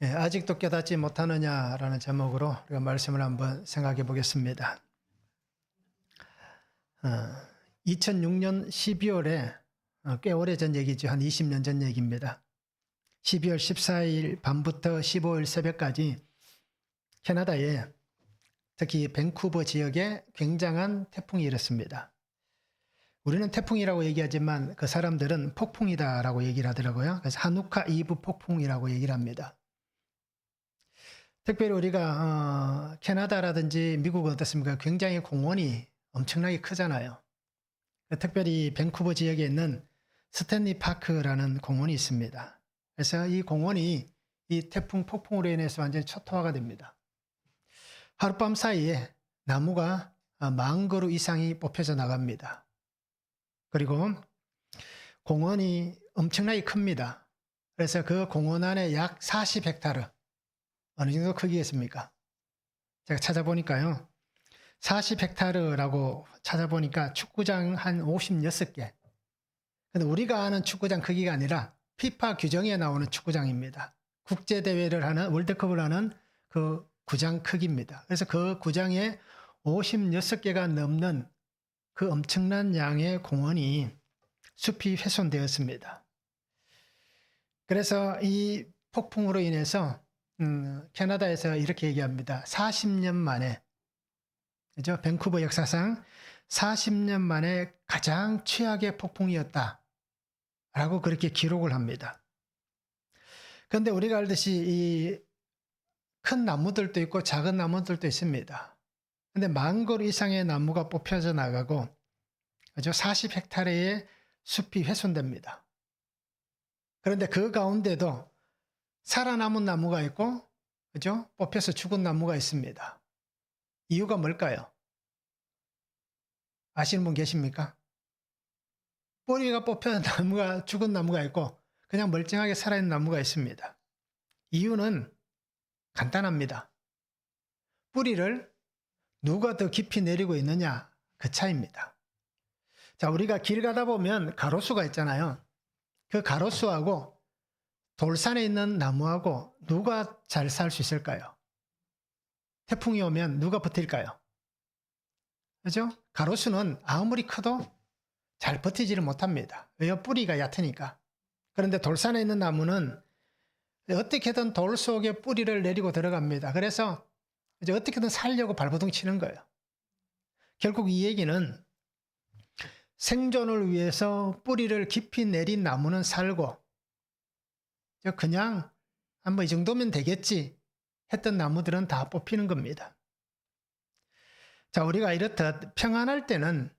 아직도 깨닫지 못하느냐라는 제목으로 우리가 말씀을 한번 생각해 보겠습니다. 2006년 12월에 꽤 오래전 얘기죠. 한 20년 전 얘기입니다. 12월 14일 밤부터 15일 새벽까지 캐나다에 특히 밴쿠버 지역에 굉장한 태풍이 일었습니다. 우리는 태풍이라고 얘기하지만 그 사람들은 폭풍이다라고 얘기를 하더라고요. 그래서 하누카 이브 폭풍이라고 얘기를 합니다. 특별히 우리가 캐나다라든지 미국은 어떻습니까? 굉장히 공원이 엄청나게 크잖아요. 특별히 밴쿠버 지역에 있는 스탠리 파크라는 공원이 있습니다. 그래서 이 공원이 이 태풍 폭풍으로 인해서 완전히 초토화가 됩니다. 하룻밤 사이에 나무가 10,000그루 이상이 뽑혀져 나갑니다. 그리고 공원이 엄청나게 큽니다. 그래서 그 공원 안에 약 40헥타르, 어느 정도 크기겠습니까? 제가 찾아보니까요. 40헥타르라고 찾아보니까 축구장 한 56개. 근데 우리가 아는 축구장 크기가 아니라 피파 규정에 나오는 축구장입니다. 국제대회를 하는, 월드컵을 하는 그 구장 크기입니다. 그래서 그 구장에 56개가 넘는 그 엄청난 양의 공원이 숲이 훼손되었습니다. 그래서 이 폭풍으로 인해서 캐나다에서 이렇게 얘기합니다. 40년 만에, 그죠? 밴쿠버 역사상 40년 만에 가장 최악의 폭풍이었다. 라고 그렇게 기록을 합니다. 그런데 우리가 알듯이 이 큰 나무들도 있고 작은 나무들도 있습니다. 근데 10,000그루 이상의 나무가 뽑혀져 나가고, 그죠? 40헥타르의 숲이 훼손됩니다. 그런데 그 가운데도 살아남은 나무가 있고, 그죠? 뽑혀서 죽은 나무가 있습니다. 이유가 뭘까요? 아시는 분 계십니까? 뿌리가 뽑혀서 나무가, 죽은 나무가 있고, 그냥 멀쩡하게 살아있는 나무가 있습니다. 이유는 간단합니다. 뿌리를 누가 더 깊이 내리고 있느냐, 그 차이입니다. 자, 우리가 길 가다 보면 가로수가 있잖아요. 그 가로수하고 돌산에 있는 나무하고 누가 잘 살 수 있을까요? 태풍이 오면 누가 버틸까요? 그죠? 가로수는 아무리 커도 잘 버티지를 못합니다. 왜요? 뿌리가 얕으니까. 그런데 돌산에 있는 나무는 어떻게든 돌 속에 뿌리를 내리고 들어갑니다. 그래서 이제 어떻게든 살려고 발버둥 치는 거예요. 결국 이 얘기는 생존을 위해서 뿌리를 깊이 내린 나무는 살고, 그냥 한번 이 정도면 되겠지 했던 나무들은 다 뽑히는 겁니다. 자, 우리가 이렇듯 평안할 때는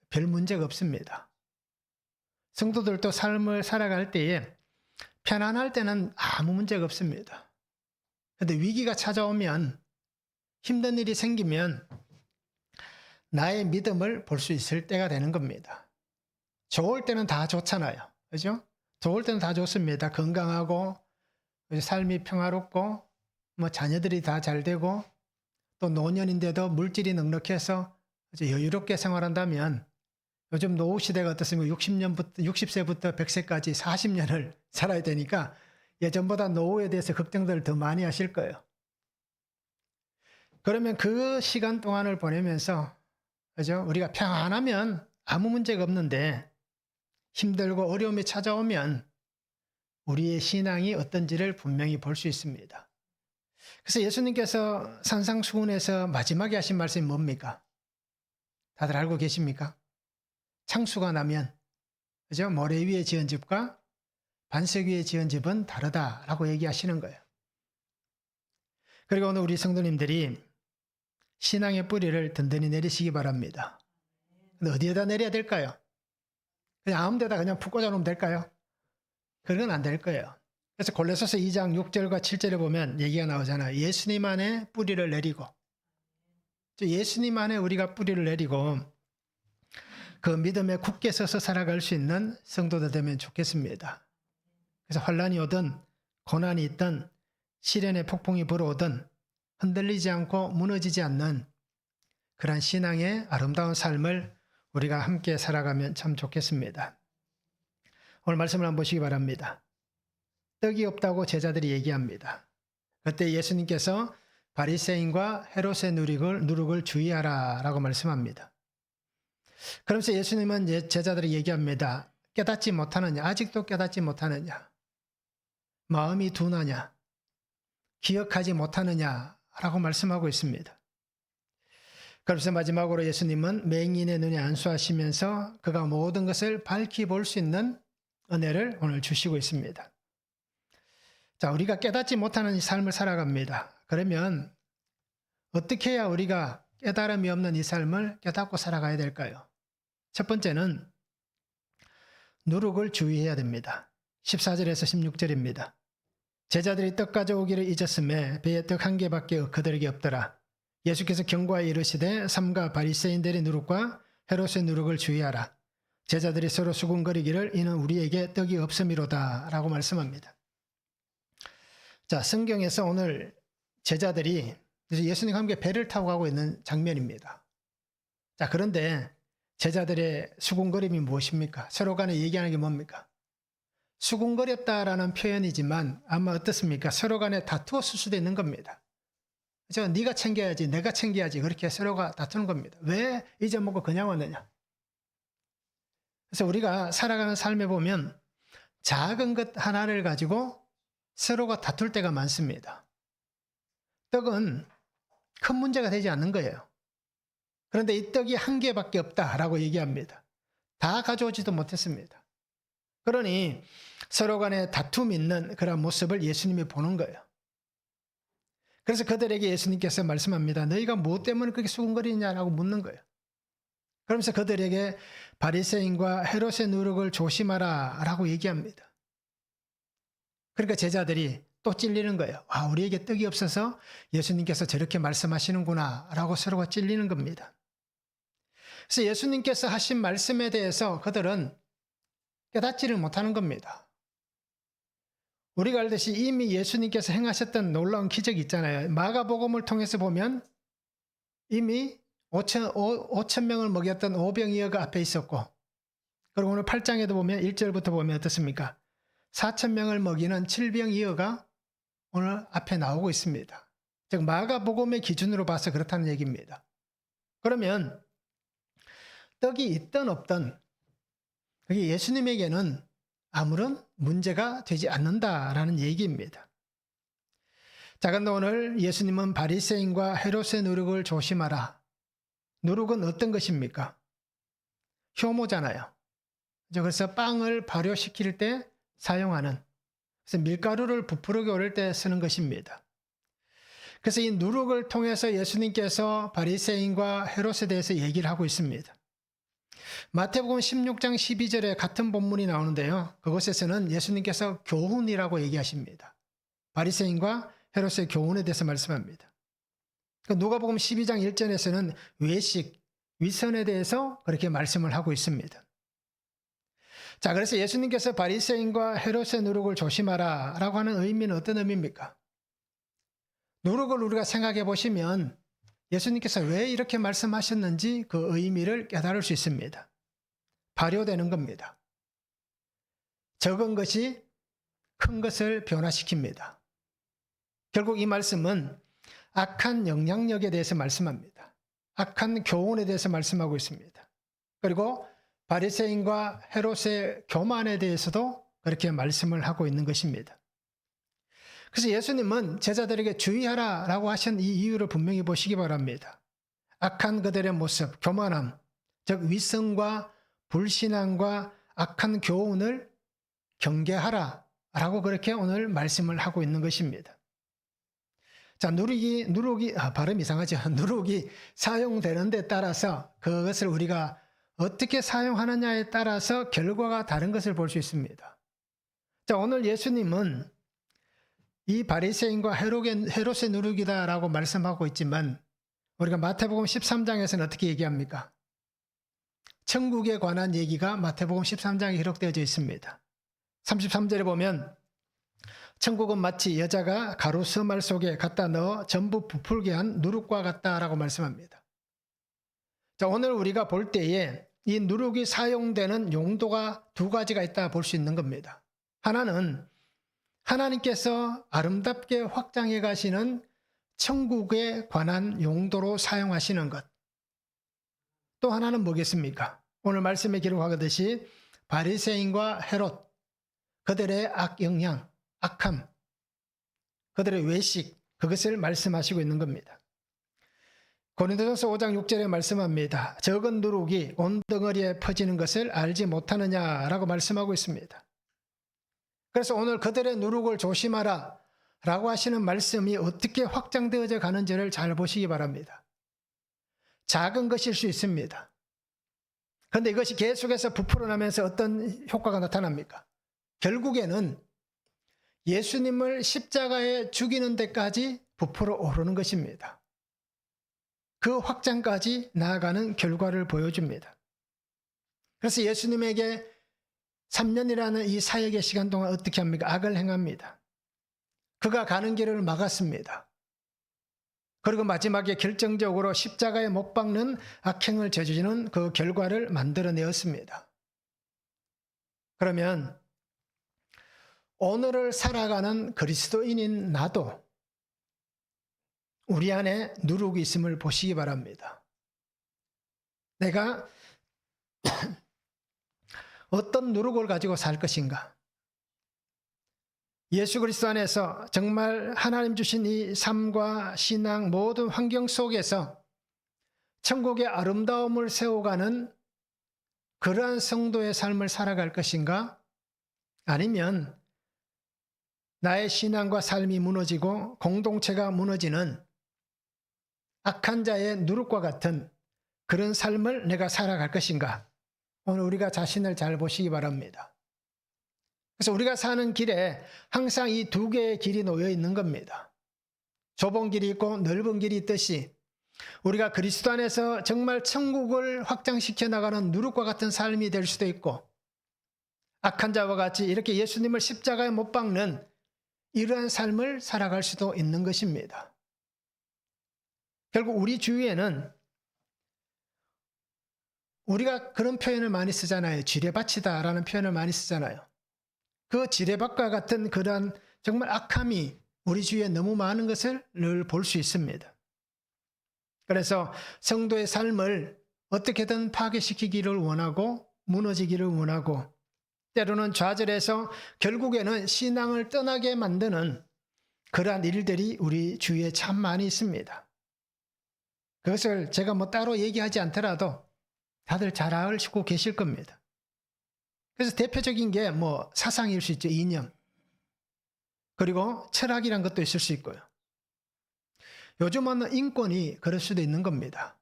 별 문제가 없습니다. 성도들도 삶을 살아갈 때에 편안할 때는 아무 문제가 없습니다. 그런데 위기가 찾아오면, 힘든 일이 생기면 나의 믿음을 볼 수 있을 때가 되는 겁니다. 좋을 때는 다 좋잖아요. 그죠? 좋을 때는 다 좋습니다. 건강하고, 삶이 평화롭고, 자녀들이 다 잘 되고, 또 노년인데도 물질이 넉넉해서 여유롭게 생활한다면, 요즘 노후 시대가 어떻습니까? 60세부터 100세까지 40년을 살아야 되니까 예전보다 노후에 대해서 걱정들을 더 많이 하실 거예요. 그러면 그 시간 동안을 보내면서, 그죠? 우리가 평안하면 아무 문제가 없는데 힘들고 어려움이 찾아오면 우리의 신앙이 어떤지를 분명히 볼 수 있습니다. 그래서 예수님께서 산상수훈에서 마지막에 하신 말씀이 뭡니까? 다들 알고 계십니까? 창수가 나면, 그죠? 모래 위에 지은 집과 반석 위에 지은 집은 다르다라고 얘기하시는 거예요. 그리고 오늘 우리 성도님들이 신앙의 뿌리를 든든히 내리시기 바랍니다. 근데 어디에다 내려야 될까요? 그냥 아무 데다 그냥 푹 꽂아놓으면 될까요? 그건 안 될 거예요. 그래서 골로새서 2장 6절과 7절에 보면 얘기가 나오잖아요. 예수님 안에 뿌리를 내리고, 예수님 안에 우리가 뿌리를 내리고 그 믿음에 굳게 서서 살아갈 수 있는 성도들 되면 좋겠습니다. 그래서 환난이 오든 고난이 있든 시련의 폭풍이 불어오든 흔들리지 않고 무너지지 않는 그런 신앙의 아름다운 삶을 우리가 함께 살아가면 참 좋겠습니다. 오늘 말씀을 한번 보시기 바랍니다. 떡이 없다고 제자들이 얘기합니다. 그때 예수님께서 바리새인과 헤롯의 누룩을 주의하라라고 말씀합니다. 그러면서 예수님은 제자들이 얘기합니다. 깨닫지 못하느냐? 아직도 깨닫지 못하느냐? 마음이 둔하냐? 기억하지 못하느냐라고 말씀하고 있습니다. 그래서 마지막으로 예수님은 맹인의 눈에 안수하시면서 그가 모든 것을 밝히 볼 수 있는 은혜를 오늘 주시고 있습니다. 자, 우리가 깨닫지 못하는 이 삶을 살아갑니다. 그러면 어떻게 해야 우리가 깨달음이 없는 이 삶을 깨닫고 살아가야 될까요? 첫 번째는 누룩을 주의해야 됩니다. 14절에서 16절입니다. 제자들이 떡 가져오기를 잊었음에 배에 떡 한 개밖에 그들에게 없더라. 예수께서 경고하여 이르시되 삼가 바리새인들의 누룩과 헤롯의 누룩을 주의하라. 제자들이 서로 수군거리기를 이는 우리에게 떡이 없음이로다 라고 말씀합니다. 자, 성경에서 오늘 제자들이 예수님과 함께 배를 타고 가고 있는 장면입니다. 자, 그런데 제자들의 수군거림이 무엇입니까? 서로 간에 얘기하는 게 뭡니까? 수군거렸다라는 표현이지만 아마 어떻습니까? 서로 간에 다투었을 수도 있는 겁니다. 그렇죠? 네가 챙겨야지, 내가 챙겨야지 그렇게 서로가 다투는 겁니다. 왜 잊어먹고 그냥 왔느냐? 그래서 우리가 살아가는 삶에 보면 작은 것 하나를 가지고 서로가 다툴 때가 많습니다. 떡은 큰 문제가 되지 않는 거예요. 그런데 이 떡이 한 개밖에 없다라고 얘기합니다. 다 가져오지도 못했습니다. 그러니 서로 간에 다툼이 있는 그런 모습을 예수님이 보는 거예요. 그래서 그들에게 예수님께서 말씀합니다. 너희가 무엇 때문에 그렇게 수군거리냐라고 묻는 거예요. 그러면서 그들에게 바리새인과 헤롯의 누룩을 조심하라 라고 얘기합니다. 그러니까 제자들이 또 찔리는 거예요. 아, 우리에게 떡이 없어서 예수님께서 저렇게 말씀하시는구나 라고 서로가 찔리는 겁니다. 그래서 예수님께서 하신 말씀에 대해서 그들은 깨닫지를 못하는 겁니다. 우리가 알듯이 이미 예수님께서 행하셨던 놀라운 기적이 있잖아요. 마가복음을 통해서 보면 이미 5천 명을 먹였던 오병이어가 앞에 있었고, 그리고 오늘 8장에도 보면 1절부터 보면 어떻습니까? 4천 명을 먹이는 칠병이어가 오늘 앞에 나오고 있습니다. 즉 마가복음의 기준으로 봐서 그렇다는 얘기입니다. 그러면 떡이 있든 없든 그게 예수님에게는 아무런 문제가 되지 않는다라는 얘기입니다. 자, 그런데 오늘 예수님은 바리새인과 헤롯의 누룩을 조심하라. 누룩은 어떤 것입니까? 효모잖아요. 그래서 빵을 발효시킬 때 사용하는, 그래서 밀가루를 부풀게 오를 때 쓰는 것입니다. 그래서 이 누룩을 통해서 예수님께서 바리새인과 헤롯에 대해서 얘기를 하고 있습니다. 마태복음 16장 12절에 같은 본문이 나오는데요. 그곳에서는 예수님께서 교훈이라고 얘기하십니다. 바리새인과 헤롯의 교훈에 대해서 말씀합니다. 누가복음 12장 1절에서는 외식, 위선에 대해서 그렇게 말씀을 하고 있습니다. 자, 그래서 예수님께서 바리새인과 헤롯의 누룩을 조심하라 라고 하는 의미는 어떤 의미입니까? 누룩을 우리가 생각해 보시면 예수님께서 왜 이렇게 말씀하셨는지 그 의미를 깨달을 수 있습니다. 발효되는 겁니다. 적은 것이 큰 것을 변화시킵니다. 결국 이 말씀은 악한 영향력에 대해서 말씀합니다. 악한 교훈에 대해서 말씀하고 있습니다. 그리고 바리새인과 헤롯의 교만에 대해서도 그렇게 말씀을 하고 있는 것입니다. 그래서 예수님은 제자들에게 주의하라라고 하신 이 이유를 분명히 보시기 바랍니다. 악한 그들의 모습, 교만함, 즉 위선과 불신앙과 악한 교훈을 경계하라라고 그렇게 오늘 말씀을 하고 있는 것입니다. 자, 발음 이상하죠. 누룩이 사용되는 데 따라서 그것을 우리가 어떻게 사용하느냐에 따라서 결과가 다른 것을 볼 수 있습니다. 자, 오늘 예수님은 이 바리새인과 헤롯의 누룩이다라고 말씀하고 있지만 우리가 마태복음 13장에서는 어떻게 얘기합니까? 천국에 관한 얘기가 마태복음 13장에 기록되어져 있습니다. 33절에 보면 천국은 마치 여자가 가루 서말 속에 갖다 넣어 전부 부풀게 한 누룩과 같다라고 말씀합니다. 자, 오늘 우리가 볼 때에 이 누룩이 사용되는 용도가 두 가지가 있다 볼 수 있는 겁니다. 하나는 하나님께서 아름답게 확장해 가시는 천국에 관한 용도로 사용하시는 것. 또 하나는 뭐겠습니까? 오늘 말씀에 기록하듯이 바리새인과 헤롯, 그들의 악영향, 악함, 그들의 외식, 그것을 말씀하시고 있는 겁니다. 고린도전서 5장 6절에 말씀합니다. 적은 누룩이 온 덩어리에 퍼지는 것을 알지 못하느냐라고 말씀하고 있습니다. 그래서 오늘 그들의 누룩을 조심하라 라고 하시는 말씀이 어떻게 확장되어져 가는지를 잘 보시기 바랍니다. 작은 것일 수 있습니다. 그런데 이것이 계속해서 부풀어나면서 어떤 효과가 나타납니까? 결국에는 예수님을 십자가에 죽이는 데까지 부풀어 오르는 것입니다. 그 확장까지 나아가는 결과를 보여줍니다. 그래서 예수님에게 3년이라는 이 사역의 시간 동안 어떻게 합니까? 악을 행합니다. 그가 가는 길을 막았습니다. 그리고 마지막에 결정적으로 십자가에 못 박는 악행을 저지르는 그 결과를 만들어내었습니다. 그러면 오늘을 살아가는 그리스도인인 나도 우리 안에 누룩이 있음을 보시기 바랍니다. 내가 어떤 누룩을 가지고 살 것인가? 예수 그리스도 안에서 정말 하나님 주신 이 삶과 신앙 모든 환경 속에서 천국의 아름다움을 세워가는 그러한 성도의 삶을 살아갈 것인가? 아니면 나의 신앙과 삶이 무너지고 공동체가 무너지는 악한 자의 누룩과 같은 그런 삶을 내가 살아갈 것인가? 오늘 우리가 자신을 잘 보시기 바랍니다. 그래서 우리가 사는 길에 항상 이 두 개의 길이 놓여 있는 겁니다. 좁은 길이 있고 넓은 길이 있듯이 우리가 그리스도 안에서 정말 천국을 확장시켜 나가는 누룩과 같은 삶이 될 수도 있고 악한 자와 같이 이렇게 예수님을 십자가에 못 박는 이러한 삶을 살아갈 수도 있는 것입니다. 결국 우리 주위에는 우리가 그런 표현을 많이 쓰잖아요. 지뢰밭이다라는 표현을 많이 쓰잖아요. 그 지뢰밭과 같은 그러한 정말 악함이 우리 주위에 너무 많은 것을 늘 볼 수 있습니다. 그래서 성도의 삶을 어떻게든 파괴시키기를 원하고 무너지기를 원하고 때로는 좌절해서 결국에는 신앙을 떠나게 만드는 그러한 일들이 우리 주위에 참 많이 있습니다. 그것을 제가 따로 얘기하지 않더라도 다들 잘 알고 계실 겁니다. 그래서 대표적인 게 사상일 수 있죠. 이념. 그리고 철학이란 것도 있을 수 있고요. 요즘은 인권이 그럴 수도 있는 겁니다.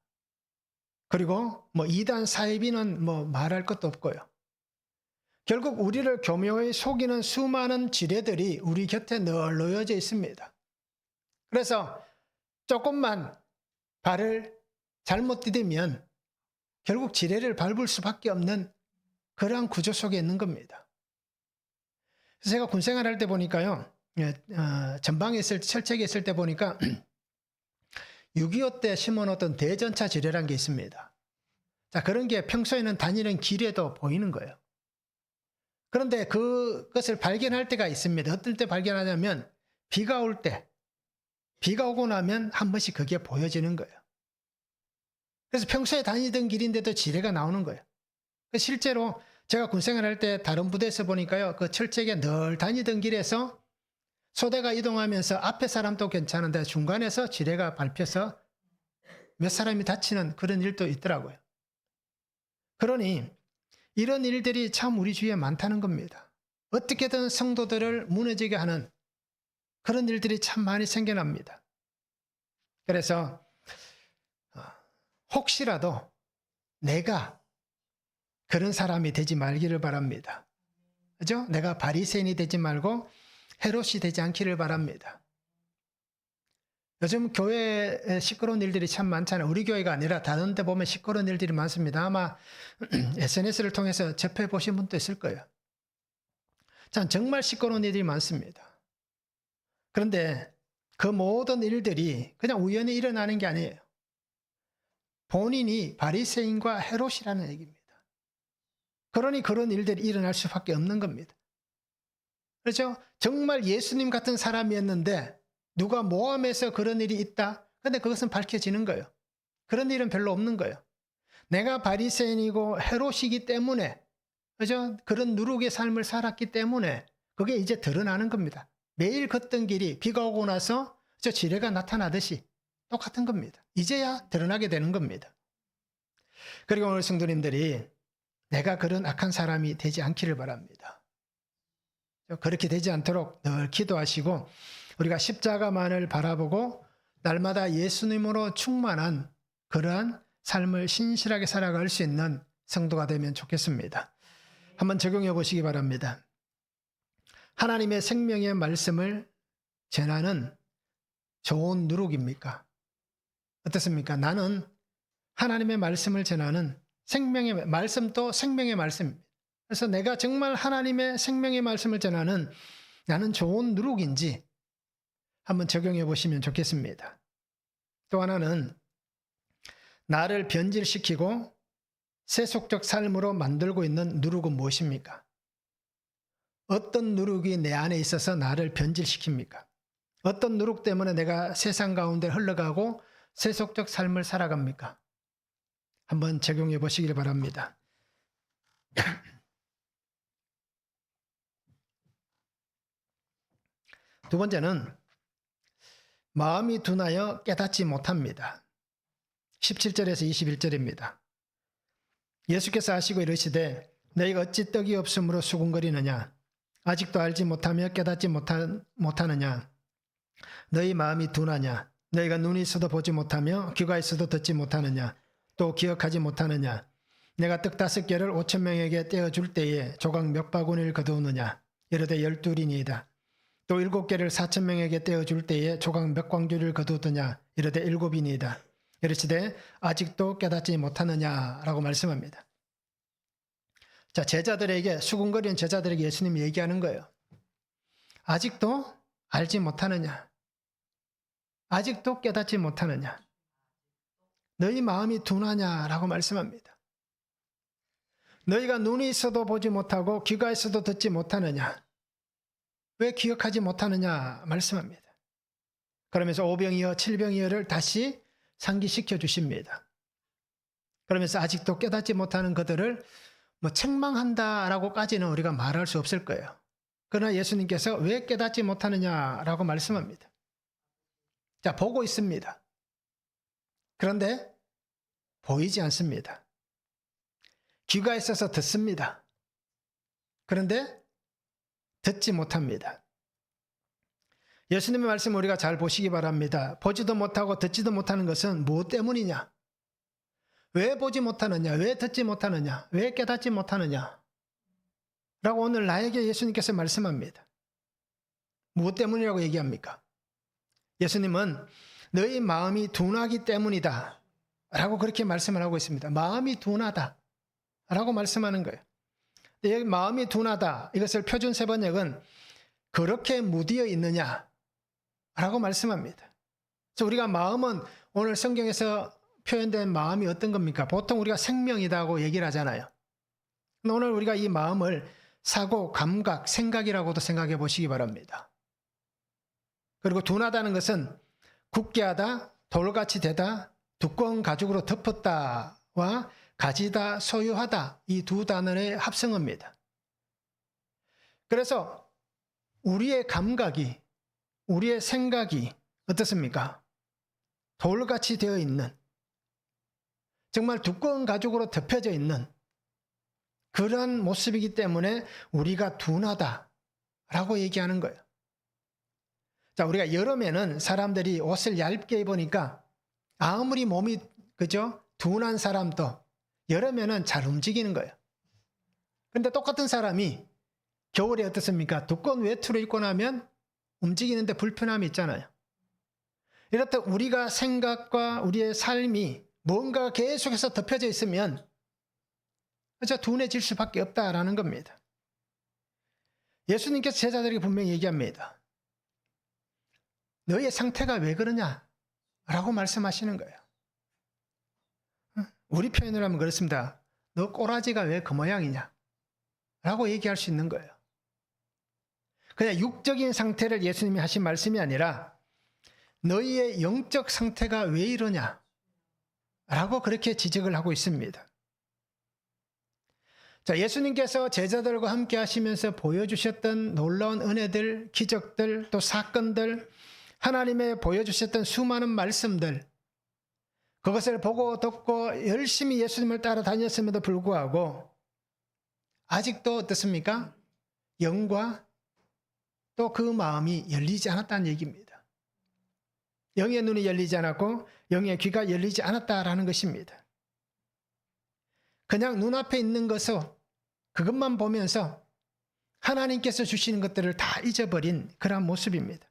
그리고 이단 사이비는 말할 것도 없고요. 결국 우리를 교묘히 속이는 수많은 지뢰들이 우리 곁에 늘 놓여져 있습니다. 그래서 조금만 발을 잘못 디디면 결국 지뢰를 밟을 수밖에 없는 그러한 구조 속에 있는 겁니다. 그래서 제가 군 생활할 때 보니까요. 전방에 있을 때, 철책에 있을 때 보니까 6.25 때 심어놓던 대전차 지뢰라는 게 있습니다. 자, 그런 게 평소에는 다니는 길에도 보이는 거예요. 그런데 그것을 발견할 때가 있습니다. 어떨 때 발견하냐면 비가 올 때, 비가 오고 나면 한 번씩 그게 보여지는 거예요. 그래서 평소에 다니던 길인데도 지뢰가 나오는 거예요. 실제로 제가 군생활할 때 다른 부대에서 보니까요. 그 철책에 늘 다니던 길에서 소대가 이동하면서 앞에 사람도 괜찮은데 중간에서 지뢰가 밟혀서 몇 사람이 다치는 그런 일도 있더라고요. 그러니 이런 일들이 참 우리 주위에 많다는 겁니다. 어떻게든 성도들을 무너지게 하는 그런 일들이 참 많이 생겨납니다. 그래서 혹시라도 내가 그런 사람이 되지 말기를 바랍니다. 그죠? 내가 바리새인이 되지 말고 헤롯이 되지 않기를 바랍니다. 요즘 교회에 시끄러운 일들이 참 많잖아요. 우리 교회가 아니라 다른 데 보면 시끄러운 일들이 많습니다. 아마 SNS를 통해서 접해 보신 분도 있을 거예요. 참 정말 시끄러운 일들이 많습니다. 그런데 그 모든 일들이 그냥 우연히 일어나는 게 아니에요. 본인이 바리새인과 헤롯이라는 얘기입니다. 그러니 그런 일들이 일어날 수밖에 없는 겁니다. 그렇죠? 정말 예수님 같은 사람이었는데 누가 모함해서 그런 일이 있다? 근데 그것은 밝혀지는 거예요. 그런 일은 별로 없는 거예요. 내가 바리새인이고 헤롯이기 때문에, 그죠? 그런 누룩의 삶을 살았기 때문에 그게 이제 드러나는 겁니다. 매일 걷던 길이 비가 오고 나서 저 지뢰가 나타나듯이 똑같은 겁니다. 이제야 드러나게 되는 겁니다. 그리고 오늘 성도님들이 내가 그런 악한 사람이 되지 않기를 바랍니다. 그렇게 되지 않도록 늘 기도하시고 우리가 십자가만을 바라보고 날마다 예수님으로 충만한 그러한 삶을 신실하게 살아갈 수 있는 성도가 되면 좋겠습니다. 한번 적용해 보시기 바랍니다. 하나님의 생명의 말씀을 전하는 좋은 누룩입니까? 어떻습니까? 나는 하나님의 말씀을 전하는 생명의 말씀도 생명의 말씀입니다. 그래서 내가 정말 하나님의 생명의 말씀을 전하는 나는 좋은 누룩인지 한번 적용해 보시면 좋겠습니다. 또 하나는 나를 변질시키고 세속적 삶으로 만들고 있는 누룩은 무엇입니까? 어떤 누룩이 내 안에 있어서 나를 변질시킵니까? 어떤 누룩 때문에 내가 세상 가운데 흘러가고 세속적 삶을 살아갑니까? 한번 적용해 보시길 바랍니다. 두 번째는 마음이 둔하여 깨닫지 못합니다. 17절에서 21절입니다. 예수께서 하시고 이르시되 너희가 어찌 떡이 없으므로 수군거리느냐 아직도 알지 못하며 깨닫지 못하느냐 너희 마음이 둔하냐 너희가 눈이 있어도 보지 못하며 귀가 있어도 듣지 못하느냐 또 기억하지 못하느냐 내가 떡 5개를 5,000명에게 떼어줄 때에 조각 몇 바구니를 거두느냐 이르되 12이니이다 또 7개를 4,000명에게 떼어줄 때에 조각 몇 광주를 거두느냐 이르되 7이니이다 이르시되 아직도 깨닫지 못하느냐라고 말씀합니다. 자, 제자들에게 수군거리는 제자들에게 예수님이 얘기하는 거예요. 아직도 알지 못하느냐? 아직도 깨닫지 못하느냐? 너희 마음이 둔하냐라고 말씀합니다. 너희가 눈이 있어도 보지 못하고 귀가 있어도 듣지 못하느냐? 왜 기억하지 못하느냐 말씀합니다. 그러면서 5병이어 7병이어를 다시 상기시켜 주십니다. 그러면서 아직도 깨닫지 못하는 그들을 책망한다라고까지는 우리가 말할 수 없을 거예요. 그러나 예수님께서 왜 깨닫지 못하느냐라고 말씀합니다. 자, 보고 있습니다. 그런데 보이지 않습니다. 귀가 있어서 듣습니다. 그런데 듣지 못합니다. 예수님의 말씀 우리가 잘 보시기 바랍니다. 보지도 못하고 듣지도 못하는 것은 무엇 때문이냐? 왜 보지 못하느냐? 왜 듣지 못하느냐? 왜 깨닫지 못하느냐? 라고 오늘 나에게 예수님께서 말씀합니다. 무엇 때문이라고 얘기합니까? 예수님은 너희 마음이 둔하기 때문이다 라고 그렇게 말씀을 하고 있습니다. 마음이 둔하다 라고 말씀하는 거예요. 여기 마음이 둔하다 이것을 표준 세번역은 그렇게 무디어 있느냐 라고 말씀합니다. 그래서 우리가 마음은 오늘 성경에서 표현된 마음이 어떤 겁니까? 보통 우리가 생명이라고 얘기를 하잖아요. 오늘 우리가 이 마음을 사고, 감각, 생각이라고도 생각해 보시기 바랍니다. 그리고 둔하다는 것은 굳게 하다, 돌같이 되다, 두꺼운 가죽으로 덮었다와 가지다, 소유하다 이 두 단어의 합성어입니다. 그래서 우리의 감각이, 우리의 생각이 어떻습니까? 돌같이 되어 있는 정말 두꺼운 가죽으로 덮여져 있는 그런 모습이기 때문에 우리가 둔하다라고 얘기하는 거예요. 자, 우리가 여름에는 사람들이 옷을 얇게 입으니까 아무리 몸이 그죠? 둔한 사람도 여름에는 잘 움직이는 거예요. 그런데 똑같은 사람이 겨울에 어떻습니까? 두꺼운 외투를 입고 나면 움직이는데 불편함이 있잖아요. 이렇듯 우리가 생각과 우리의 삶이 뭔가 계속해서 덮여져 있으면 둔해질 수밖에 없다라는 겁니다. 예수님께서 제자들에게 분명히 얘기합니다. 너희의 상태가 왜 그러냐? 라고 말씀하시는 거예요. 우리 표현으로 하면 그렇습니다. 너 꼬라지가 왜 그 모양이냐? 라고 얘기할 수 있는 거예요. 그냥 육적인 상태를 예수님이 하신 말씀이 아니라 너희의 영적 상태가 왜 이러냐 라고 그렇게 지적을 하고 있습니다. 자, 예수님께서 제자들과 함께 하시면서 보여주셨던 놀라운 은혜들, 기적들, 또 사건들, 하나님의 보여주셨던 수많은 말씀들, 그것을 보고 듣고 열심히 예수님을 따라다녔음에도 불구하고 아직도 어떻습니까? 영과 또 그 마음이 열리지 않았다는 얘기입니다. 영의 눈이 열리지 않았고 영의 귀가 열리지 않았다라는 것입니다. 그냥 눈앞에 있는 것을 그것만 보면서 하나님께서 주시는 것들을 다 잊어버린 그런 모습입니다.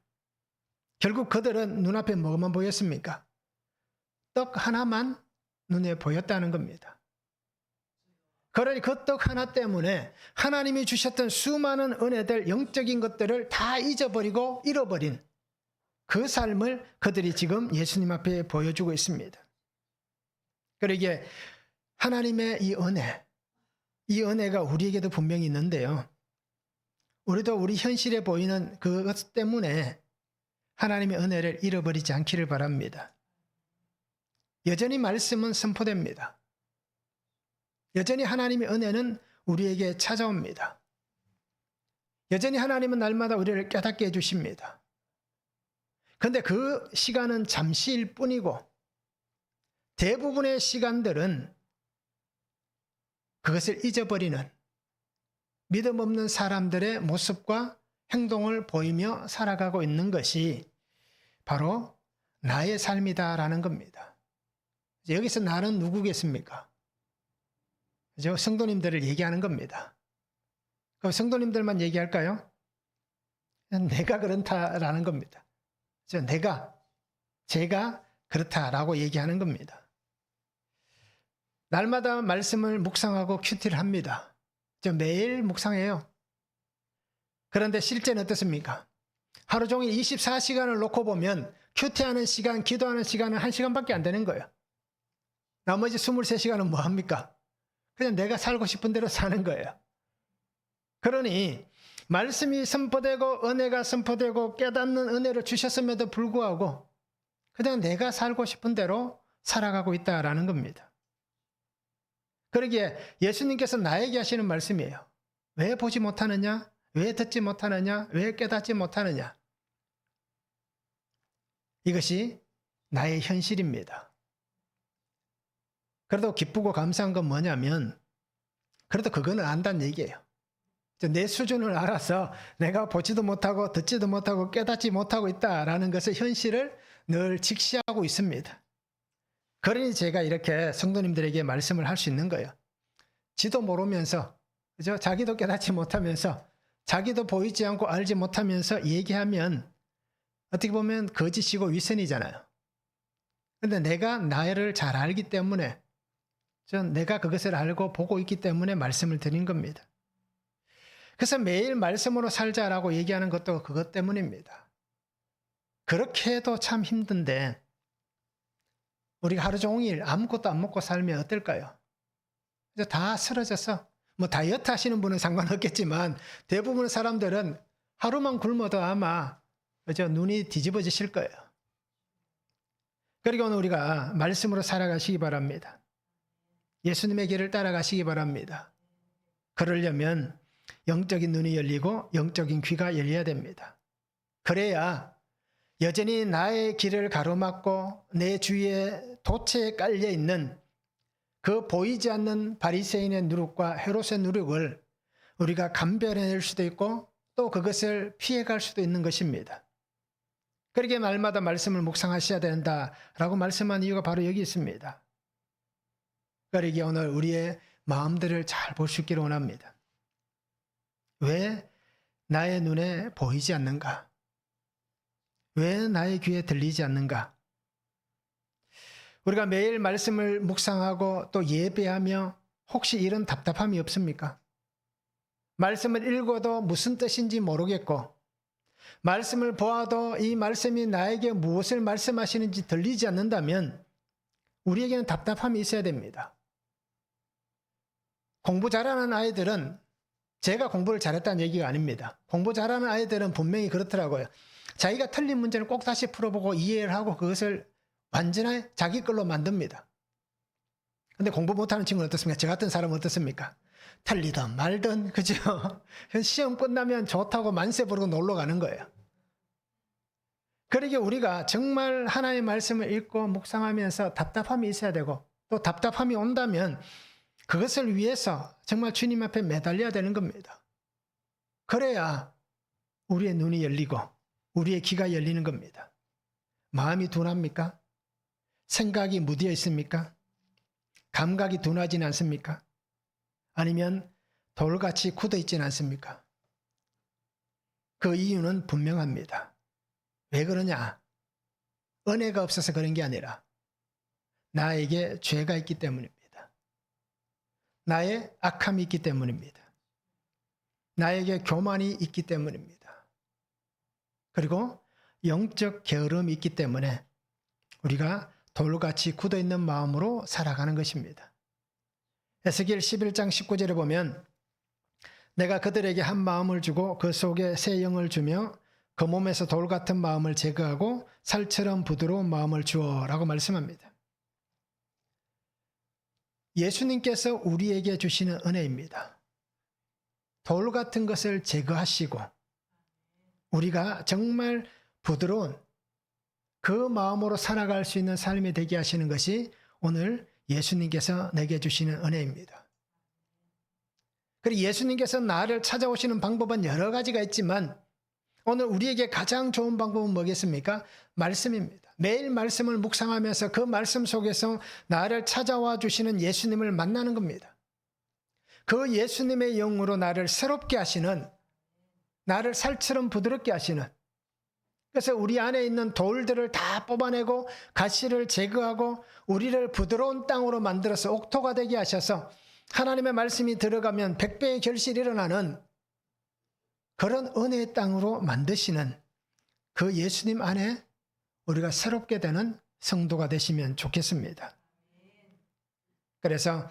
결국 그들은 눈앞에 뭐만 보였습니까? 떡 하나만 눈에 보였다는 겁니다. 그러니 그 떡 하나 때문에 하나님이 주셨던 수많은 은혜들, 영적인 것들을 다 잊어버리고 잃어버린 그 삶을 그들이 지금 예수님 앞에 보여주고 있습니다. 그러기에 하나님의 이 은혜가 우리에게도 분명히 있는데요. 우리도 우리 현실에 보이는 그것 때문에 하나님의 은혜를 잃어버리지 않기를 바랍니다. 여전히 말씀은 선포됩니다. 여전히 하나님의 은혜는 우리에게 찾아옵니다. 여전히 하나님은 날마다 우리를 깨닫게 해주십니다. 그런데 그 시간은 잠시일 뿐이고 대부분의 시간들은 그것을 잊어버리는 믿음 없는 사람들의 모습과 행동을 보이며 살아가고 있는 것이 바로 나의 삶이다라는 겁니다. 여기서 나는 누구겠습니까? 그죠? 성도님들을 얘기하는 겁니다. 그럼 성도님들만 얘기할까요? 내가 그렇다라는 겁니다. 제가 그렇다라고 얘기하는 겁니다. 날마다 말씀을 묵상하고 큐티를 합니다. 저 매일 묵상해요. 그런데 실제는 어떻습니까? 하루 종일 24시간을 놓고 보면 큐티하는 시간, 기도하는 시간은 1시간밖에 안 되는 거예요. 나머지 23시간은 뭐 합니까? 그냥 내가 살고 싶은 대로 사는 거예요. 그러니 말씀이 선포되고 은혜가 선포되고 깨닫는 은혜를 주셨음에도 불구하고 그냥 내가 살고 싶은 대로 살아가고 있다라는 겁니다. 그러기에 예수님께서 나에게 하시는 말씀이에요. 왜 보지 못하느냐? 왜 듣지 못하느냐? 왜 깨닫지 못하느냐? 이것이 나의 현실입니다. 그래도 기쁘고 감사한 건 뭐냐면 그래도 그거는 안다는 얘기예요. 내 수준을 알아서 내가 보지도 못하고 듣지도 못하고 깨닫지 못하고 있다라는 것을 현실을 늘 직시하고 있습니다. 그러니 제가 이렇게 성도님들에게 말씀을 할 수 있는 거예요. 지도 모르면서, 그죠? 자기도 깨닫지 못하면서, 자기도 보이지 않고 알지 못하면서 얘기하면 어떻게 보면 거짓이고 위선이잖아요. 근데 내가 나를 잘 알기 때문에, 내가 그것을 알고 보고 있기 때문에 말씀을 드린 겁니다. 그래서 매일 말씀으로 살자라고 얘기하는 것도 그것 때문입니다. 그렇게 해도 참 힘든데 우리가 하루 종일 아무것도 안 먹고 살면 어떨까요? 다 쓰러져서 뭐 다이어트 하시는 분은 상관없겠지만 대부분의 사람들은 하루만 굶어도 아마 눈이 뒤집어지실 거예요. 그리고 오늘 우리가 말씀으로 살아가시기 바랍니다. 예수님의 길을 따라가시기 바랍니다. 그러려면 영적인 눈이 열리고 영적인 귀가 열려야 됩니다. 그래야 여전히 나의 길을 가로막고 내 주위에 돛에 깔려있는 그 보이지 않는 바리새인의 누룩과 헤롯의 누룩을 우리가 감별해낼 수도 있고 또 그것을 피해갈 수도 있는 것입니다. 그러기에 날마다 말씀을 묵상하셔야 된다라고 말씀한 이유가 바로 여기 있습니다. 그러기에 오늘 우리의 마음들을 잘 볼 수 있기를 원합니다. 왜 나의 눈에 보이지 않는가? 왜 나의 귀에 들리지 않는가? 우리가 매일 말씀을 묵상하고 또 예배하며 혹시 이런 답답함이 없습니까? 말씀을 읽어도 무슨 뜻인지 모르겠고 말씀을 보아도 이 말씀이 나에게 무엇을 말씀하시는지 들리지 않는다면 우리에게는 답답함이 있어야 됩니다. 공부 잘하는 아이들은 제가 공부를 잘했다는 얘기가 아닙니다. 공부 잘하는 아이들은 분명히 그렇더라고요. 자기가 틀린 문제는 꼭 다시 풀어보고 이해를 하고 그것을 완전히 자기 걸로 만듭니다. 근데 공부 못하는 친구는 어떻습니까? 저 같은 사람은 어떻습니까? 틀리든 말든, 그죠? 시험 끝나면 좋다고 만세 부르고 놀러 가는 거예요. 그러기에 우리가 정말 하나님의 말씀을 읽고 묵상하면서 답답함이 있어야 되고, 또 답답함이 온다면 그것을 위해서 정말 주님 앞에 매달려야 되는 겁니다. 그래야 우리의 눈이 열리고 우리의 귀가 열리는 겁니다. 마음이 둔합니까? 생각이 무디어 있습니까? 감각이 둔하지는 않습니까? 아니면 돌같이 굳어 있지는 않습니까? 그 이유는 분명합니다. 왜 그러냐? 은혜가 없어서 그런 게 아니라 나에게 죄가 있기 때문입니다. 나의 악함이 있기 때문입니다. 나에게 교만이 있기 때문입니다. 그리고 영적 게으름이 있기 때문에 우리가 돌같이 굳어있는 마음으로 살아가는 것입니다. 에스겔 11장 19절에 보면 내가 그들에게 한 마음을 주고 그 속에 새 영을 주며 그 몸에서 돌 같은 마음을 제거하고 살처럼 부드러운 마음을 주어 라고 말씀합니다. 예수님께서 우리에게 주시는 은혜입니다. 돌 같은 것을 제거하시고 우리가 정말 부드러운 그 마음으로 살아갈 수 있는 삶이 되게 하시는 것이 오늘 예수님께서 내게 주시는 은혜입니다. 그리고 예수님께서 나를 찾아오시는 방법은 여러 가지가 있지만 오늘 우리에게 가장 좋은 방법은 뭐겠습니까? 말씀입니다. 매일 말씀을 묵상하면서 그 말씀 속에서 나를 찾아와 주시는 예수님을 만나는 겁니다. 그 예수님의 영으로 나를 새롭게 하시는, 나를 살처럼 부드럽게 하시는, 그래서 우리 안에 있는 돌들을 다 뽑아내고 가시를 제거하고 우리를 부드러운 땅으로 만들어서 옥토가 되게 하셔서 하나님의 말씀이 들어가면 100배의 결실이 일어나는 그런 은혜의 땅으로 만드시는 그 예수님 안에 우리가 새롭게 되는 성도가 되시면 좋겠습니다. 그래서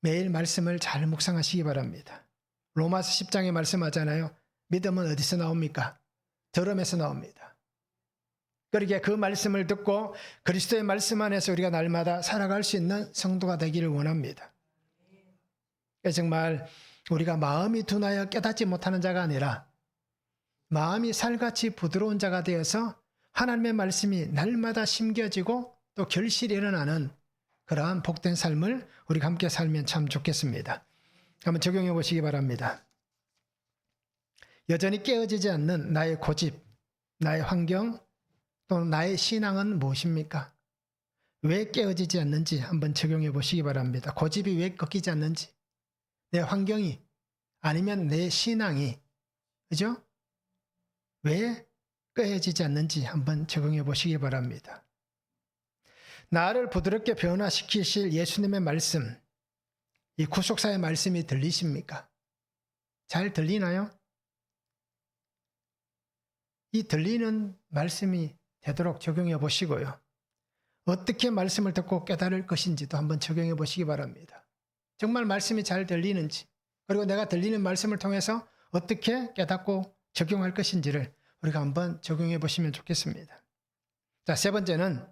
매일 말씀을 잘 묵상하시기 바랍니다. 로마서 10장에 말씀하잖아요. 믿음은 어디서 나옵니까? 들음에서 나옵니다. 그러기에 그 말씀을 듣고 그리스도의 말씀 안에서 우리가 날마다 살아갈 수 있는 성도가 되기를 원합니다. 정말 우리가 마음이 둔하여 깨닫지 못하는 자가 아니라 마음이 살같이 부드러운 자가 되어서 하나님의 말씀이 날마다 심겨지고 또 결실이 일어나는 그러한 복된 삶을 우리가 함께 살면 참 좋겠습니다. 한번 적용해 보시기 바랍니다. 여전히 깨어지지 않는 나의 고집, 나의 환경, 또 나의 신앙은 무엇입니까? 왜 깨어지지 않는지 한번 적용해 보시기 바랍니다. 고집이 왜 꺾이지 않는지, 내 환경이 아니면 내 신앙이, 그죠? 왜 깨어지지 않는지 한번 적용해 보시기 바랍니다. 나를 부드럽게 변화시키실 예수님의 말씀, 이 구속사의 말씀이 들리십니까? 잘 들리나요? 이 들리는 말씀이 되도록 적용해 보시고요. 어떻게 말씀을 듣고 깨달을 것인지도 한번 적용해 보시기 바랍니다. 정말 말씀이 잘 들리는지, 그리고 내가 들리는 말씀을 통해서 어떻게 깨닫고 적용할 것인지를 우리가 한번 적용해 보시면 좋겠습니다. 자, 세 번째는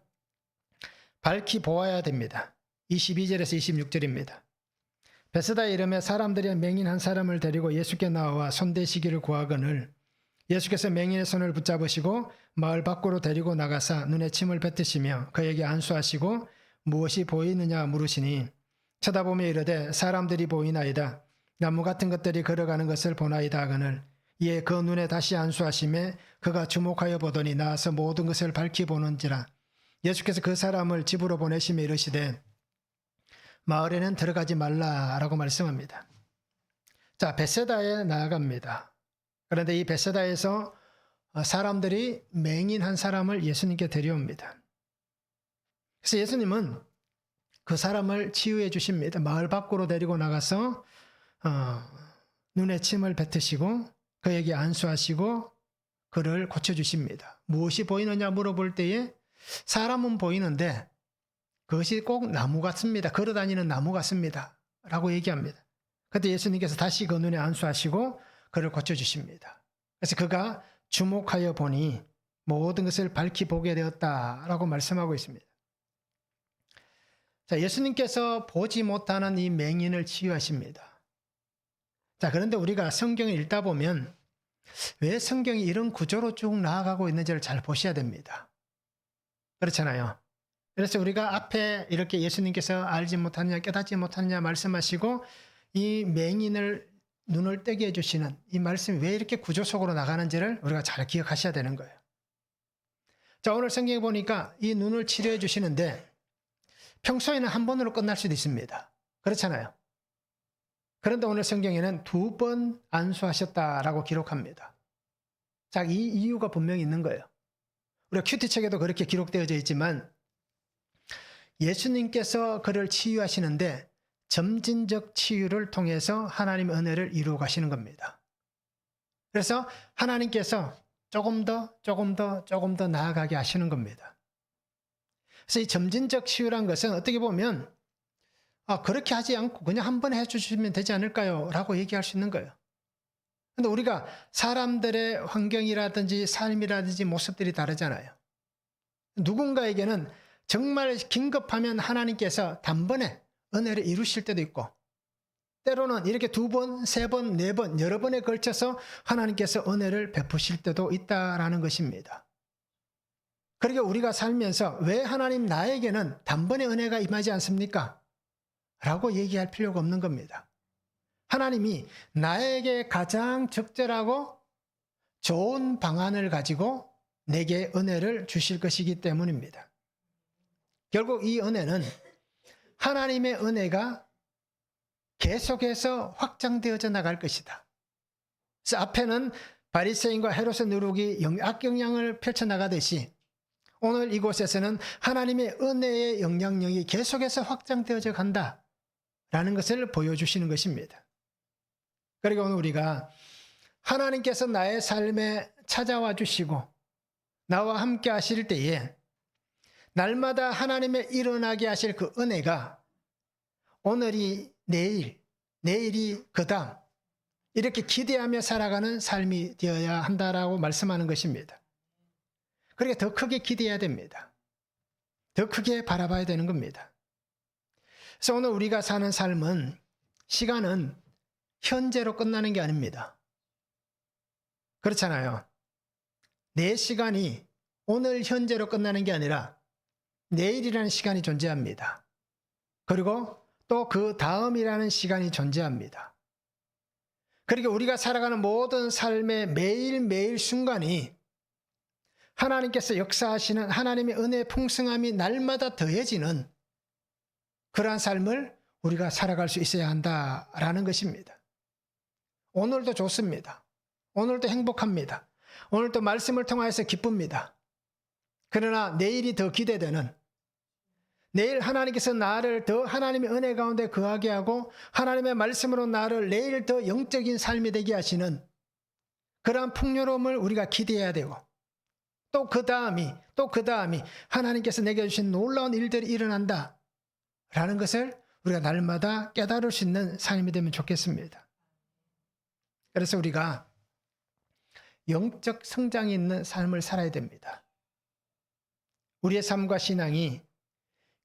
밝히 보아야 됩니다. 22절에서 26절입니다. 베스다의 이름에 사람들이 맹인 한 사람을 데리고 예수께 나와 손대시기를 구하거늘 예수께서 맹인의 손을 붙잡으시고 마을 밖으로 데리고 나가사 눈에 침을 뱉으시며 그에게 안수하시고 무엇이 보이느냐 물으시니 쳐다보며 이르되 사람들이 보이나이다. 나무 같은 것들이 걸어가는 것을 보나이다 하거늘 이에 그 눈에 다시 안수하시매 그가 주목하여 보더니 나와서 모든 것을 밝히 보는지라. 예수께서 그 사람을 집으로 보내시며 이르시되 마을에는 들어가지 말라라고 말씀합니다. 자, 벳세다에 나아갑니다. 그런데 이 벳세다에서 사람들이 맹인 한 사람을 예수님께 데려옵니다. 그래서 예수님은 그 사람을 치유해 주십니다. 마을 밖으로 데리고 나가서 눈에 침을 뱉으시고 그에게 안수하시고 그를 고쳐주십니다. 무엇이 보이느냐 물어볼 때에 사람은 보이는데 그것이 꼭 나무 같습니다. 걸어다니는 나무 같습니다. 라고 얘기합니다. 그때 예수님께서 다시 그 눈에 안수하시고 그를 고쳐주십니다. 그래서 그가 주목하여 보니 모든 것을 밝히 보게 되었다라고 말씀하고 있습니다. 자, 예수님께서 보지 못하는 이 맹인을 치유하십니다. 자, 그런데 우리가 성경을 읽다 보면 왜 성경이 이런 구조로 쭉 나아가고 있는지를 잘 보셔야 됩니다. 그렇잖아요. 그래서 우리가 앞에 이렇게 예수님께서 알지 못하느냐 깨닫지 못하느냐 말씀하시고 이 맹인을 눈을 뜨게 해주시는 이 말씀이 왜 이렇게 구조 속으로 나가는지를 우리가 잘 기억하셔야 되는 거예요. 자, 오늘 성경에 보니까 이 눈을 치료해 주시는데 평소에는 한 번으로 끝날 수도 있습니다. 그렇잖아요. 그런데 오늘 성경에는 2번 안수하셨다라고 기록합니다. 자, 이 이유가 분명히 있는 거예요. 우리가 큐티책에도 그렇게 기록되어져 있지만 예수님께서 그를 치유하시는데 점진적 치유를 통해서 하나님의 은혜를 이루어 가시는 겁니다. 그래서 하나님께서 조금 더 나아가게 하시는 겁니다. 그래서 이 점진적 치유란 것은 어떻게 보면 그렇게 하지 않고 그냥 한 번 해주시면 되지 않을까요? 라고 얘기할 수 있는 거예요. 근데 우리가 사람들의 환경이라든지 삶이라든지 모습들이 다르잖아요. 누군가에게는 정말 긴급하면 하나님께서 단번에 은혜를 이루실 때도 있고 때로는 이렇게 2번, 3번, 4번 여러 번에 걸쳐서 하나님께서 은혜를 베푸실 때도 있다라는 것입니다. 그러니까 우리가 살면서 왜 하나님 나에게는 단번에 은혜가 임하지 않습니까? 라고 얘기할 필요가 없는 겁니다. 하나님이 나에게 가장 적절하고 좋은 방안을 가지고 내게 은혜를 주실 것이기 때문입니다. 결국 이 은혜는 하나님의 은혜가 계속해서 확장되어져 나갈 것이다. 그래서 앞에는 바리새인과 헤롯의 누룩이 악영향을 펼쳐나가듯이 오늘 이곳에서는 하나님의 은혜의 영향력이 계속해서 확장되어져 간다라는 것을 보여주시는 것입니다. 그리고 오늘 우리가 하나님께서 나의 삶에 찾아와 주시고 나와 함께 하실 때에 날마다 하나님의 일어나게 하실 그 은혜가 오늘이 내일, 내일이 그다음 이렇게 기대하며 살아가는 삶이 되어야 한다라고 말씀하는 것입니다. 그러니까 더 크게 기대해야 됩니다. 더 크게 바라봐야 되는 겁니다. 그래서 오늘 우리가 사는 삶은 시간은 현재로 끝나는 게 아닙니다. 그렇잖아요. 내 시간이 오늘 현재로 끝나는 게 아니라 내일이라는 시간이 존재합니다. 그리고 또 그 다음이라는 시간이 존재합니다. 그러니까 우리가 살아가는 모든 삶의 매일매일 순간이 하나님께서 역사하시는 하나님의 은혜의 풍성함이 날마다 더해지는 그러한 삶을 우리가 살아갈 수 있어야 한다라는 것입니다. 오늘도 좋습니다. 오늘도 행복합니다. 오늘도 말씀을 통하여서 기쁩니다. 그러나 내일이 더 기대되는 내일 하나님께서 나를 더 하나님의 은혜 가운데 거하게 하고 하나님의 말씀으로 나를 내일 더 영적인 삶이 되게 하시는 그러한 풍요로움을 우리가 기대해야 되고 또 그 다음이 하나님께서 내게 주신 놀라운 일들이 일어난다 라는 것을 우리가 날마다 깨달을 수 있는 삶이 되면 좋겠습니다. 그래서 우리가 영적 성장이 있는 삶을 살아야 됩니다. 우리의 삶과 신앙이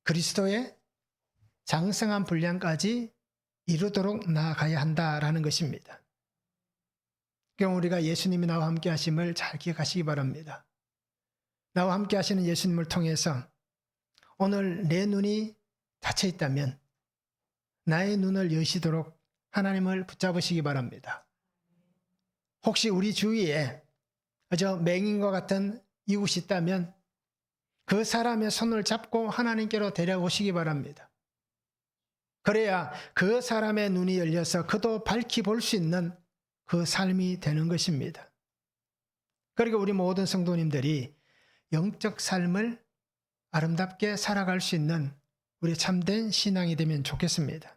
그리스도의 장성한 분량까지 이루도록 나아가야 한다라는 것입니다. 그럼 우리가 예수님이 나와 함께 하심을 잘 기억하시기 바랍니다. 나와 함께 하시는 예수님을 통해서 오늘 내 눈이 닫혀 있다면 나의 눈을 여시도록 하나님을 붙잡으시기 바랍니다. 혹시 우리 주위에 맹인과 같은 이웃이 있다면 그 사람의 손을 잡고 하나님께로 데려오시기 바랍니다. 그래야 그 사람의 눈이 열려서 그도 밝히 볼 수 있는 그 삶이 되는 것입니다. 그리고 우리 모든 성도님들이 영적 삶을 아름답게 살아갈 수 있는 우리 참된 신앙이 되면 좋겠습니다.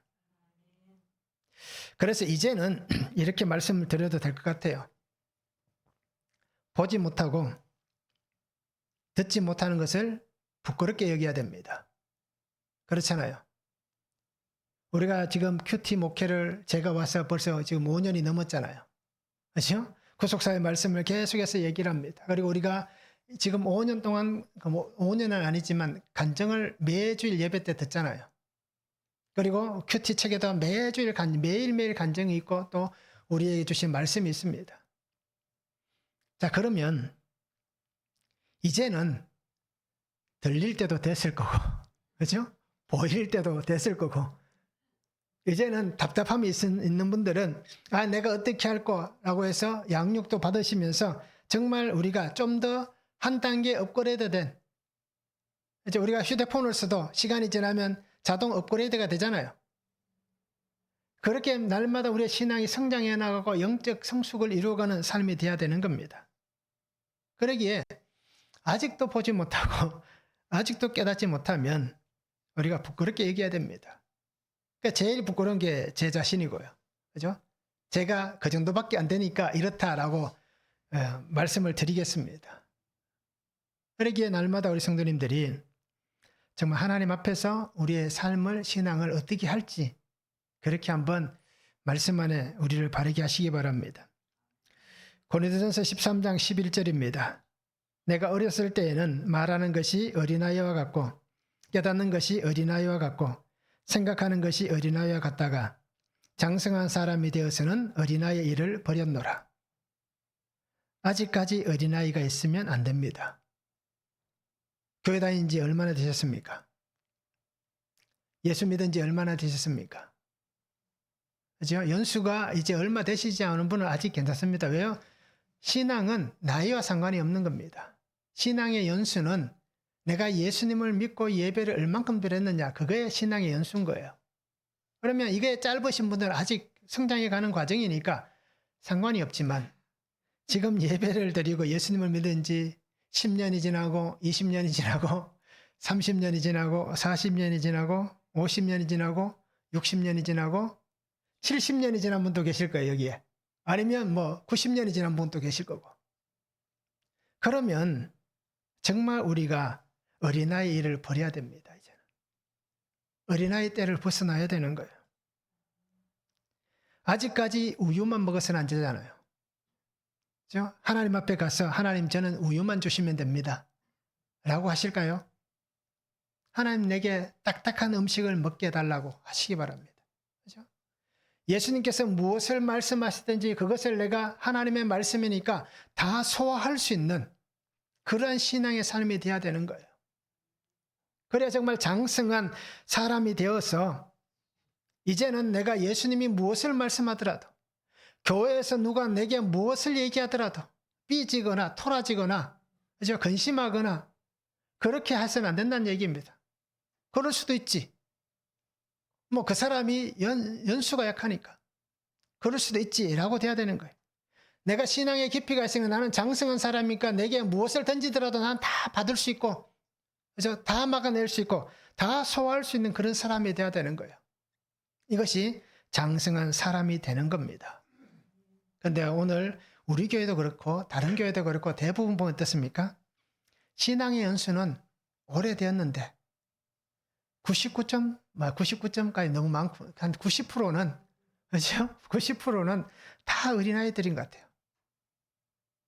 그래서 이제는 이렇게 말씀을 드려도 될 것 같아요. 보지 못하고 듣지 못하는 것을 부끄럽게 여겨야 됩니다. 그렇잖아요. 우리가 지금 큐티 목회를 제가 와서 벌써 지금 5년이 넘었잖아요. 그렇죠? 구속사의 말씀을 계속해서 얘기를 합니다. 그리고 우리가 지금 5년 동안, 5년은 아니지만 간증을 매주일 예배 때 듣잖아요. 그리고 큐티 책에도 매일매일 간증이 있고 또 우리에게 주신 말씀이 있습니다. 자, 그러면 이제는 들릴 때도 됐을 거고, 그렇죠? 보일 때도 됐을 거고, 이제는 답답함이 있는 분들은 내가 어떻게 할 거라고 해서 양육도 받으시면서 정말 우리가 좀 더 한 단계 업그레이드된, 이제 우리가 휴대폰을 써도 시간이 지나면 자동 업그레이드가 되잖아요. 그렇게 날마다 우리의 신앙이 성장해 나가고 영적 성숙을 이루어가는 삶이 돼야 되는 겁니다. 그러기에 아직도 보지 못하고 아직도 깨닫지 못하면 우리가 부끄럽게 얘기해야 됩니다. 그러니까 제일 부끄러운 게 제 자신이고요. 그죠? 제가 그 정도밖에 안 되니까 이렇다라고 말씀을 드리겠습니다. 그러기에 날마다 우리 성도님들이 정말 하나님 앞에서 우리의 삶을, 신앙을 어떻게 할지 그렇게 한번 말씀 안에 우리를 바르게 하시기 바랍니다. 고린도전서 13장 11절입니다. 내가 어렸을 때에는 말하는 것이 어린아이와 같고 깨닫는 것이 어린아이와 같고 생각하는 것이 어린아이와 같다가 장성한 사람이 되어서는 어린아이의 일을 버렸노라. 아직까지 어린아이가 있으면 안 됩니다. 교회 다닌 지 얼마나 되셨습니까? 예수 믿은 지 얼마나 되셨습니까? 그죠? 연수가 이제 얼마 되시지 않은 분은 아직 괜찮습니다. 왜요? 신앙은 나이와 상관이 없는 겁니다. 신앙의 연수는 내가 예수님을 믿고 예배를 얼만큼 드렸느냐, 그거에 신앙의 연수인 거예요. 그러면 이게 짧으신 분들은 아직 성장해 가는 과정이니까 상관이 없지만 지금 예배를 드리고 예수님을 믿은 지 10년이 지나고 20년이 지나고 30년이 지나고 40년이 지나고 50년이 지나고 60년이 지나고 70년이 지난 분도 계실 거예요, 여기에. 아니면 90년이 지난 분도 계실 거고. 그러면 정말 우리가 어린아이 일을 버려야 됩니다, 이제는. 어린아이 때를 벗어나야 되는 거예요. 아직까지 우유만 먹어서는 안 되잖아요. 그렇죠? 하나님 앞에 가서 하나님 저는 우유만 주시면 됩니다. 라고 하실까요? 하나님 내게 딱딱한 음식을 먹게 해달라고 하시기 바랍니다. 그렇죠? 예수님께서 무엇을 말씀하시든지 그것을 내가 하나님의 말씀이니까 다 소화할 수 있는 그러한 신앙의 삶이 되어야 되는 거예요. 그래야 정말 장성한 사람이 되어서 이제는 내가 예수님이 무엇을 말씀하더라도 교회에서 누가 내게 무엇을 얘기하더라도 삐지거나 토라지거나 그죠? 근심하거나 그렇게 해서는 안 된다는 얘기입니다. 그럴 수도 있지. 그 사람이 연수가 약하니까 그럴 수도 있지라고 돼야 되는 거예요. 내가 신앙의 깊이가 있으면 나는 장성한 사람이니까 내게 무엇을 던지더라도 난 다 받을 수 있고 그죠? 다 막아낼 수 있고 다 소화할 수 있는 그런 사람이 돼야 되는 거예요. 이것이 장성한 사람이 되는 겁니다. 그런데 오늘 우리 교회도 그렇고 다른 교회도 그렇고 대부분 보면 어떻습니까? 신앙의 연수는 오래되었는데 99점까지 너무 많고 한 90%는 그렇죠? 90%는 다 어린아이들인 것 같아요.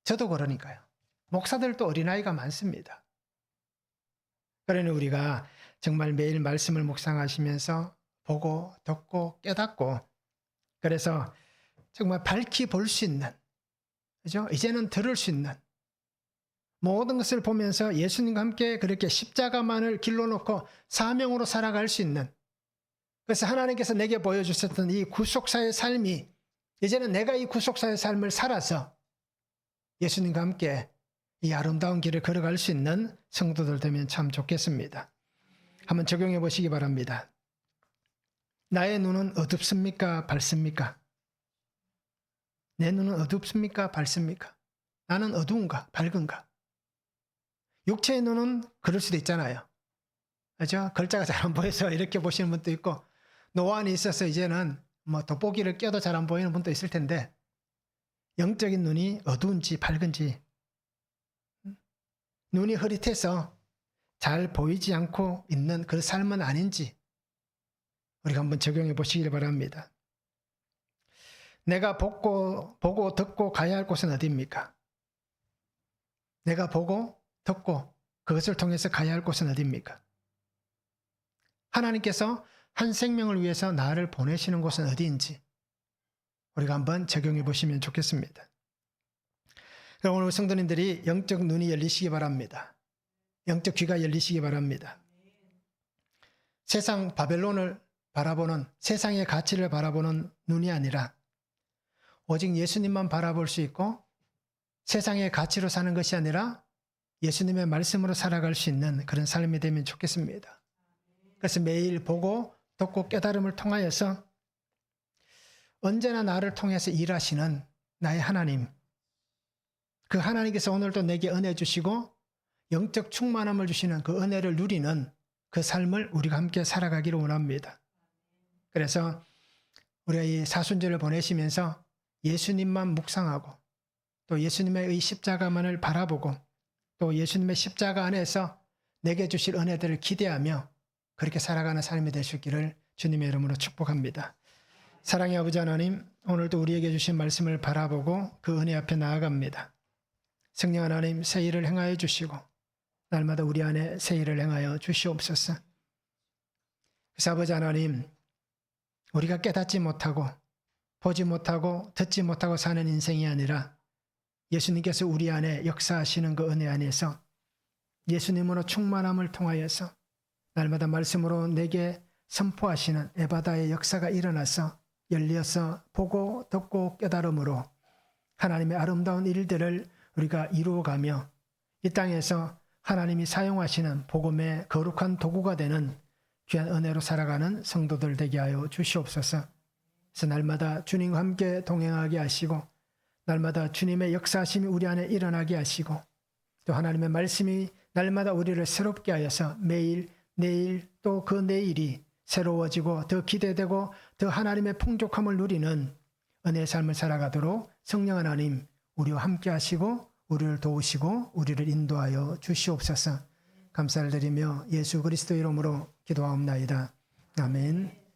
저도 그러니까요. 목사들도 어린아이가 많습니다. 그러니 우리가 정말 매일 말씀을 묵상하시면서 보고 듣고 깨닫고 그래서 정말 밝히 볼 수 있는 그죠? 이제는 들을 수 있는 모든 것을 보면서 예수님과 함께 그렇게 십자가만을 길러놓고 사명으로 살아갈 수 있는 그래서 하나님께서 내게 보여주셨던 이 구속사의 삶이 이제는 내가 이 구속사의 삶을 살아서 예수님과 함께 이 아름다운 길을 걸어갈 수 있는 성도들 되면 참 좋겠습니다. 한번 적용해 보시기 바랍니다. 나의 눈은 어둡습니까? 밝습니까? 내 눈은 어둡습니까? 밝습니까? 나는 어두운가? 밝은가? 육체의 눈은 그럴 수도 있잖아요. 그렇죠? 글자가 잘 안 보여서 이렇게 보시는 분도 있고 노안이 있어서 이제는 돋보기를 껴도 잘 안 보이는 분도 있을 텐데 영적인 눈이 어두운지 밝은지 눈이 흐릿해서 잘 보이지 않고 있는 그 삶은 아닌지 우리가 한번 적용해 보시길 바랍니다. 내가 보고 듣고 가야 할 곳은 어디입니까? 내가 보고 듣고 그것을 통해서 가야 할 곳은 어디입니까? 하나님께서 한 생명을 위해서 나를 보내시는 곳은 어디인지 우리가 한번 적용해 보시면 좋겠습니다. 오늘 성도님들이 영적 눈이 열리시기 바랍니다. 영적 귀가 열리시기 바랍니다. 세상 바벨론을 바라보는, 세상의 가치를 바라보는 눈이 아니라 오직 예수님만 바라볼 수 있고 세상의 가치로 사는 것이 아니라 예수님의 말씀으로 살아갈 수 있는 그런 삶이 되면 좋겠습니다. 그래서 매일 보고 듣고 깨달음을 통하여서 언제나 나를 통해서 일하시는 나의 하나님, 그 하나님께서 오늘도 내게 은혜 주시고 영적 충만함을 주시는 그 은혜를 누리는 그 삶을 우리가 함께 살아가기를 원합니다. 그래서 우리가 이 사순절을 보내시면서 예수님만 묵상하고 또 예수님의 십자가만을 바라보고 또 예수님의 십자가 안에서 내게 주실 은혜들을 기대하며 그렇게 살아가는 삶이 되시기를 주님의 이름으로 축복합니다. 사랑의 아버지 하나님, 오늘도 우리에게 주신 말씀을 바라보고 그 은혜 앞에 나아갑니다. 성령 하나님, 새 일을 행하여 주시고 날마다 우리 안에 새 일을 행하여 주시옵소서. 그래서 아버지 하나님, 우리가 깨닫지 못하고 보지 못하고 듣지 못하고 사는 인생이 아니라 예수님께서 우리 안에 역사하시는 그 은혜 안에서 예수님으로 충만함을 통하여서 날마다 말씀으로 내게 선포하시는 에바다의 역사가 일어나서 열려서 보고 듣고 깨달음으로 하나님의 아름다운 일들을 우리가 이루어가며 이 땅에서 하나님이 사용하시는 복음의 거룩한 도구가 되는 귀한 은혜로 살아가는 성도들 되게 하여 주시옵소서. 그래서 날마다 주님과 함께 동행하게 하시고 날마다 주님의 역사하심이 우리 안에 일어나게 하시고 또 하나님의 말씀이 날마다 우리를 새롭게 하여서 매일 내일 또 그 내일이 새로워지고 더 기대되고 더 하나님의 풍족함을 누리는 은혜의 삶을 살아가도록 성령 하나님 우리와 함께 하시고 우리를 도우시고 우리를 인도하여 주시옵소서. 감사를 드리며 예수 그리스도 이름으로 기도하옵나이다. 아멘.